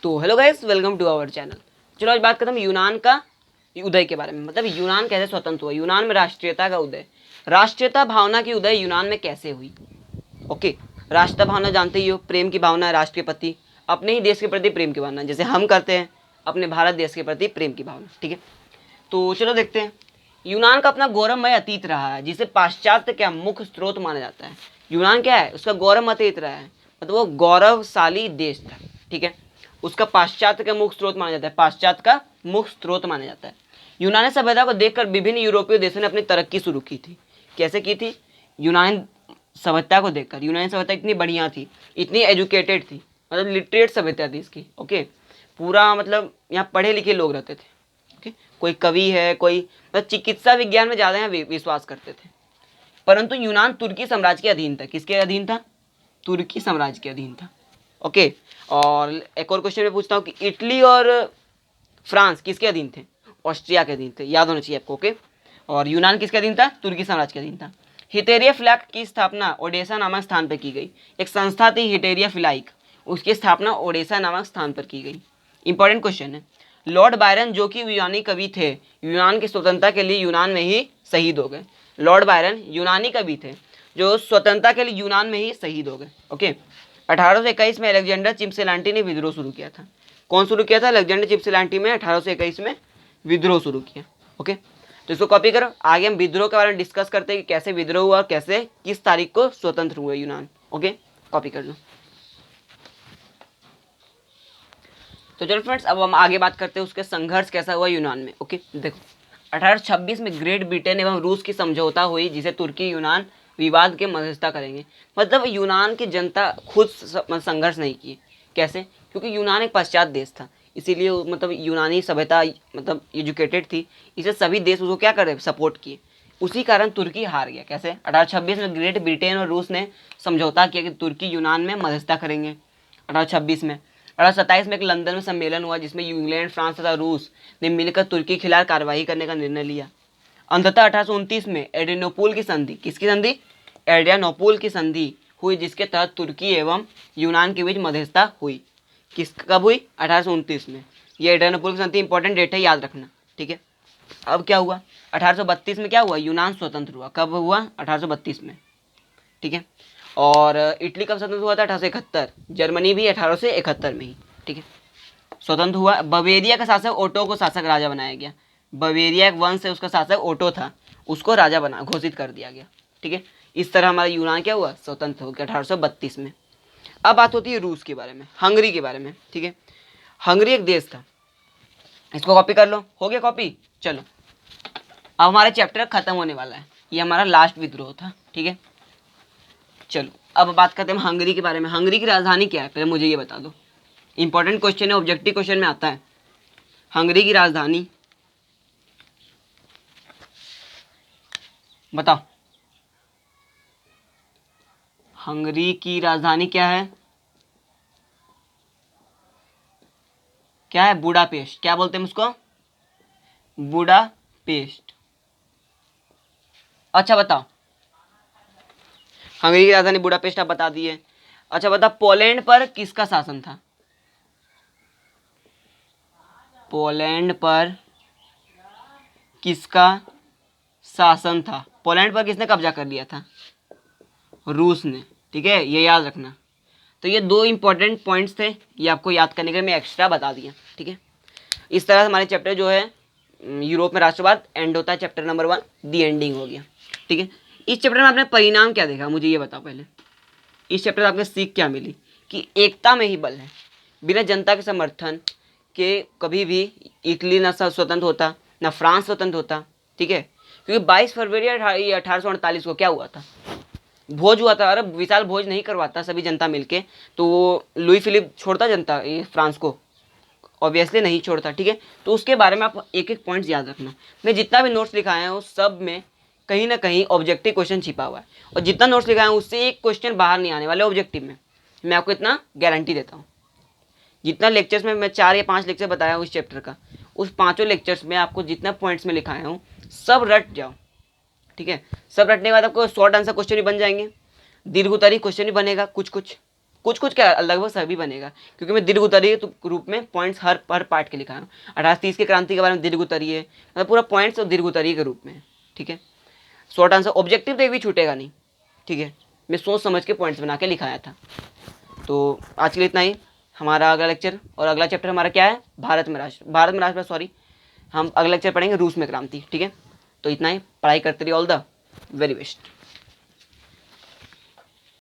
तो hello guys, welcome to our channel. चलो आज बात करते हैं यूनान का उदय के बारे में। मतलब यूनान कैसे स्वतंत्र हुआ, यूनान में राष्ट्रीयता का उदय, राष्ट्रीयता भावना की उदय यूनान में कैसे हुई। ओके, राष्ट्रीयता भावना जानते ही हो, प्रेम की भावना, राष्ट्रीय प्रति, अपने ही देश के प्रति प्रेम की भावना, जैसे हम करते हैं अपने भारत देश के प्रति प्रेम की भावना। ठीक है, तो चलो देखते हैं। यूनान का अपना गौरवमय अतीत रहा है, जिसे पाश्चात्य का मुख्य स्रोत माना जाता है। यूनान क्या है, उसका गौरवमय अतीत रहा है, मतलब वो गौरवशाली देश था। ठीक है, उसका पाश्चात्य का मुख्य स्रोत माना जाता है, पाश्चात्य का मुख्य स्रोत माना जाता है। यूनानी सभ्यता को देखकर विभिन्न यूरोपीय देशों ने अपनी तरक्की शुरू की थी। कैसे की थी? यूनानी सभ्यता को देखकर। यूनानी सभ्यता इतनी बढ़िया थी, इतनी एजुकेटेड थी, मतलब लिटरेट सभ्यता थी इसकी। ओके, पूरा मतलब यहाँ पढ़े लिखे लोग रहते थे। ओके, कोई कवि है, कोई मतलब चिकित्सा विज्ञान में ज़्यादा यहाँ विश्वास करते थे। परंतु यूनान तुर्की साम्राज्य के अधीन था। किसके अधीन था? तुर्की साम्राज्य के अधीन था। ओके, और एक और क्वेश्चन मैं पूछता हूँ कि इटली और फ्रांस किसके अधीन थे? ऑस्ट्रिया के अधीन थे, याद होना चाहिए आपको। ओके, और यूनान किसके अधीन था? तुर्की साम्राज्य के अधीन था। हिटेरिया फिलाक की स्थापना ओडेसा नामक स्थान पर की गई। एक संस्था थी हिटेरिया फिलाइक, उसकी स्थापना ओडेसा नामक स्थान पर की गई। इंपॉर्टेंट क्वेश्चन है। लॉर्ड बायरन जो कि यूनानी कवि थे, यूनान की स्वतंत्रता के लिए यूनान में ही शहीद हो गए। लॉर्ड बायरन यूनानी कवि थे जो स्वतंत्रता के लिए यूनान में ही शहीद हो गए। ओके, 1821 में अलेक्जेंडर चिम्पसेलांटी ने विद्रोह शुरू किया था। कौन शुरू किया था? अलेक्जेंडर चिम्पसेलांटी में 1821 में विद्रोह शुरू किया। ओके, तो इसको कॉपी करो। आगे हम विद्रोह के बारे में डिस्कस करते हैं कि कैसे विद्रोह हुआ, कैसे किस तारीख को स्वतंत्र हुआ यूनान। ओके, कॉपी कर लो। तो चलो फ्रेंड्स, अब हम आगे बात करते हैं उसके संघर्ष कैसा हुआ यूनान में। ओके, देखो 1826 में ग्रेट ब्रिटेन एवं रूस की समझौता हुई, जिसे तुर्की यूनान विवाद के मध्यस्थता करेंगे। मतलब यूनान की जनता खुद संघर्ष नहीं की। कैसे? क्योंकि यूनान एक पश्चात देश था, इसीलिए मतलब यूनानी सभ्यता मतलब एजुकेटेड थी, इसे सभी देश उसको क्या करे, सपोर्ट किए। उसी कारण तुर्की हार गया। कैसे? 1826 में ग्रेट ब्रिटेन और रूस ने समझौता किया कि तुर्की यूनान में मध्यस्थता करेंगे। 1826 में 1827 में एक लंदन में सम्मेलन हुआ, जिसमें इंग्लैंड, फ्रांस तथा रूस ने मिलकर तुर्की के खिलाफ कार्रवाई करने का निर्णय लिया। अंततः 1829 में एड्रियानोपुल की संधि, किसकी संधि? एड्रियानोपुल की संधि हुई, जिसके तहत तुर्की एवं यूनान के बीच मध्यस्थता हुई। कब हुई? 1829 में। ये एड्रियानोपुल की संधि इंपॉर्टेंट डेट है, याद रखना। ठीक है, अब क्या हुआ? 1832 में क्या हुआ? यूनान स्वतंत्र हुआ। कब हुआ? 1832 में। ठीक है, और इटली कब स्वतंत्र हुआ था? 1871। जर्मनी भी 1871 में ही। ठीक है, स्वतंत्र हुआ। बवेरिया का शासक ओटो को शासक राजा बनाया गया। बवेरिया एक वंश से उसका शासक ओटो था, उसको राजा बना घोषित कर दिया गया। ठीक है, इस तरह हमारा यूनान क्या हुआ? स्वतंत्र हो गया 1832 में। अब बात होती है रूस के बारे में, हंगरी के बारे में। ठीक है, हंगरी एक देश था। इसको कॉपी कर लो। हो गया कॉपी? चलो, अब हमारा चैप्टर खत्म होने वाला है, ये हमारा लास्ट विद्रोह था। ठीक है, चलो अब बात करते हैं हंगरी के बारे में। हंगरी की राजधानी क्या है, पहले मुझे ये बता दो। इंपॉर्टेंट क्वेश्चन है, ऑब्जेक्टिव क्वेश्चन में आता है। हंगरी की राजधानी बताओ। हंगरी की राजधानी क्या है? क्या है? बुडापेस्ट। क्या बोलते हैं उसको? बुडापेस्ट। अच्छा बताओ, हंगरी की राजधानी बुडापेस्ट आप बता दिए। अच्छा बता, पोलैंड पर किसका शासन था? पोलैंड पर किसका शासन था? पोलैंड पर किसने कब्जा कर लिया था? रूस ने। ठीक है, ये याद रखना। तो ये दो इंपॉर्टेंट पॉइंट्स थे, ये आपको याद करने के लिए मैं एक्स्ट्रा बता दिया। ठीक है, इस तरह हमारे चैप्टर जो है यूरोप में राष्ट्रवाद एंड होता है। चैप्टर नंबर 1 दी एंडिंग हो गया। ठीक है, इस चैप्टर में आपने परिणाम क्या देखा, मुझे ये बताओ पहले। इस चैप्टर में आपने सीख क्या मिली? कि एकता में ही बल है। बिना जनता के समर्थन के कभी भी इटली ना स्वतंत्र होता, ना फ्रांस स्वतंत्र होता। ठीक है, क्योंकि 22 फरवरी 1848 को क्या हुआ था? भोज हुआ था। अरे विशाल भोज नहीं करवाता सभी जनता मिलके, तो वो लुई फिलिप छोड़ता जनता ये फ्रांस को? ऑब्वियसली नहीं छोड़ता। ठीक है, तो उसके बारे में आप एक एक पॉइंट्स याद रखना। मैं जितना भी नोट्स लिखाया है उस सब में कहीं ना कहीं ऑब्जेक्टिव क्वेश्चन छिपा हुआ है, और जितना नोट्स लिखाया है उससे एक क्वेश्चन बाहर नहीं आने वाले ऑब्जेक्टिव में, मैं आपको इतना गारंटी देता हूँ। जितना लेक्चर्स में मैं 4 या 5 लेक्चर बताया हूँ इस चैप्टर का, उस 5 लेक्चर्स में आपको जितना पॉइंट्स में लिखाया हूँ सब रट जाओ। ठीक है, सब रटने के बाद आपको शॉर्ट आंसर क्वेश्चन भी बन जाएंगे, दीर्घोत्तरी क्वेश्चन भी बनेगा कुछ कुछ। कुछ कुछ क्या लगभग सभी बनेगा, क्योंकि मैं दीर्घ उत्तरीय रूप में पॉइंट्स हर पार्ट के लिखा हूँ। 1830 की क्रांति के बारे में दीर्घ उत्तरीय, मतलब पूरा पॉइंट्स और दीर्घ उत्तरीय के रूप में, ठीक है। शॉर्ट आंसर, ऑब्जेक्टिव तो एक भी छूटेगा नहीं, ठीक है। मैं सोच समझ के पॉइंट्स बना के लिखाया था। तो आज के लिए इतना ही। हमारा अगला लेक्चर और अगला चैप्टर हमारा क्या है, भारत में राष्ट्र सॉरी, हम अगला लेक्चर पढ़ेंगे रूस में क्रांति, ठीक है। तो इतना ही, पढ़ाई करते रहिए, ऑल द वेरी बेस्ट।